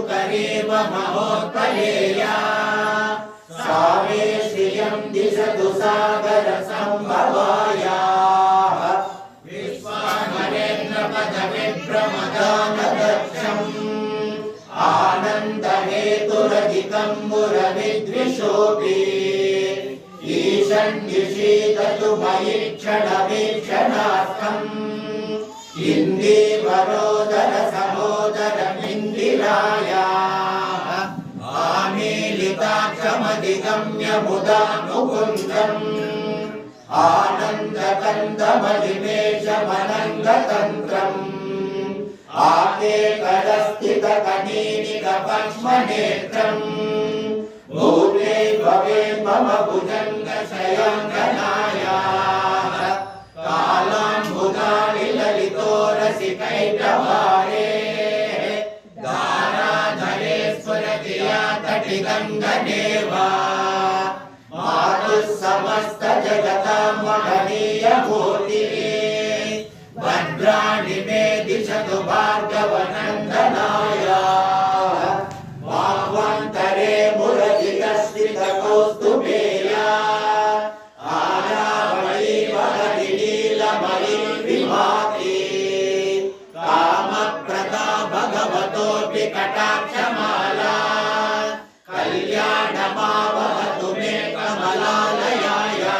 करेव महोत्पलेया सा मे श्रियं दिशतु सागर संभवायाः विश्वामरेन्द्रपदविभ्रमदानदक्षम् आनन्दहेतुरधिकं मुरविद्विषोऽपि ईशन्युषीदतु मयि क्षणवीक्षणार्थम् इन्दीवरोदर सहोदरमिन्दिरायाः आमीलिताक्षमधिगम्य मुदा मुकुन्दम् आनन्दकन्दमलिमेषमनङ्गतन्त्रम् आकेकरस्थितकनीनिकपक्ष्मनेत्रम् भूते भवेन् मम भुजङ्गशयाङ्गनायाः कालाम्बुदानि ललितोरसिकैटवारे दाराधरे स्फुरति या तटिगङ्गनेवा मातुः समस्तजगतां महनीयमूर्तिः भद्राणि मे दिशतु भार्गवनन्दनायाः वाग्वन्तरे मुरजितस्थितकौस्तुभेया आरावळी वहरिलीलमयी विभाति कामप्रदा भगवतोऽपि कटाक्षमाला कल्याणमावहतु मे कमलालयायाः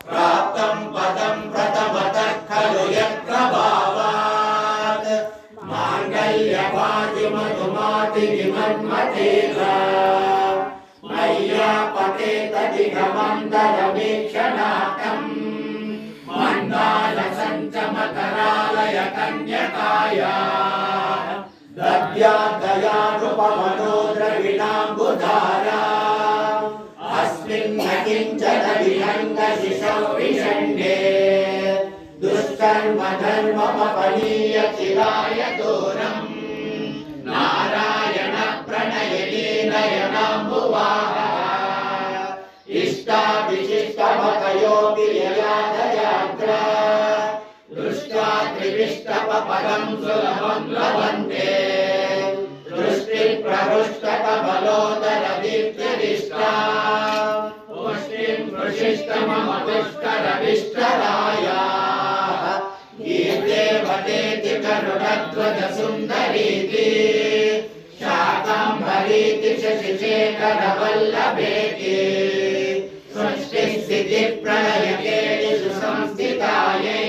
प्राप्तं पदं प्रथमतः खलु यत्प्रभावात् माङ्गल्यवादिमधुमातिनिमन्मथेन मय्यापते तदिघमन्दरवीक्षणार्थम् मण्डालसञ्चमकरालय कन्यकायाः दद्यादयानुपमनो द्रविणाम्बुधारा अस्मिन् न किञ्चन विहङ्गशिशौ विषण्डे दुष्कर्म धर्ममपनीय चिराय दूरम् नारायण प्रणयिनी नयनाम्बुवाः इष्टाभिशिष्टमतयोऽपि ययादयात्र दृष्ट्वा त्रिविष्टपपदं सुलभं लभन्ते दृष्टिप्रहृष्टकमलोदरदीप्तिरिष्टा पुष्टिं पुष्टिष्टमपुष्करविष्टरायाः कीर्तेवतेति करुणध्वजसुन्दरीति शाकाम्भरीति शशिशेखरवल्लभेति सृष्टिस्थितिप्रलयकेति सुसंस्थितायै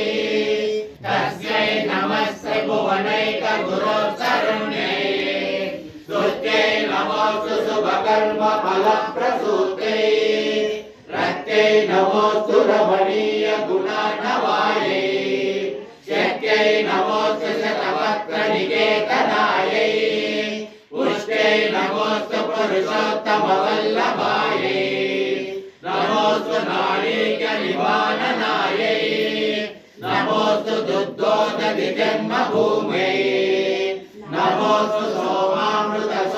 तस्यै नमस्ते भुवनैकगुरोत्सरुण्यै स्तुत्यै नमोऽस्तु शुभकर्मफलप्रसूत्यै रत्यै नमोऽस्तु रमणीयगुणार्णवायै शक्यै नमोऽस्तु शतवक्त्रनिकेतनायै पुष्ट्यै नमोऽस्तु पुरुषोत्तमवल्लभायै नमोऽस्तु नारीक्यनिवारणायै नमोऽस्तु दुग्धोदधिजन्मभूम्यै नमोऽस्तु सोमामृतसोदरायै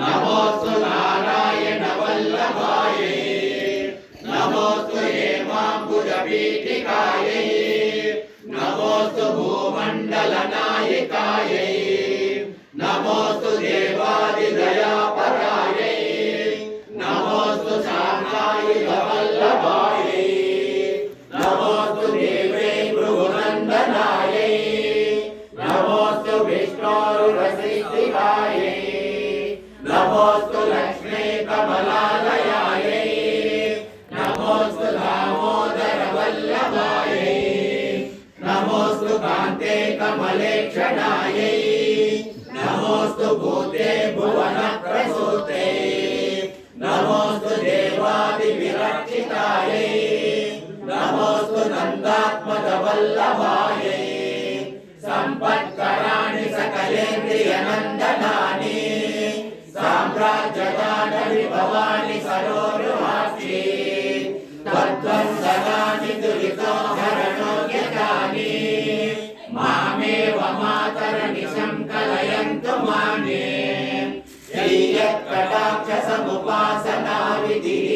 नमोऽस्तु नारायणवल्लभायै नमोऽस्तु हेमाम्बुजपीठिकायै नमोऽस्तु भूमण्डलनायिकायै नमोऽस्तु देवादिदयापरायै नमोऽस्तु साम्रायुधवल्लभायै नमोऽस्तु देवे भृगुनन्दनायै नमोऽस्तु विष्णोरुरसिद्धिकायै नमोऽस्तु लक्ष्मी कमलालयायै नमोऽस्तु दामोदरवल्लभायै नमोऽस्तु कान्ते कमलेक्षणायै नमोऽस्तु भूते भुवनप्रसूते नमोऽस्तु देवादिविरक्षितायै नमोऽस्तु नन्दात्मजवल्लभायै सम्पत्कराणि सकलेन्द्रियनन्दनानि साम्राज्यदानविभवानि सरोरुहाक्षि त्वद्वन्दनानि दुरितोहरणोद्यतानि मामेव मातरनिशं कलयन्तु माने श्रीयत्कटाक्षसमुपासना विधिः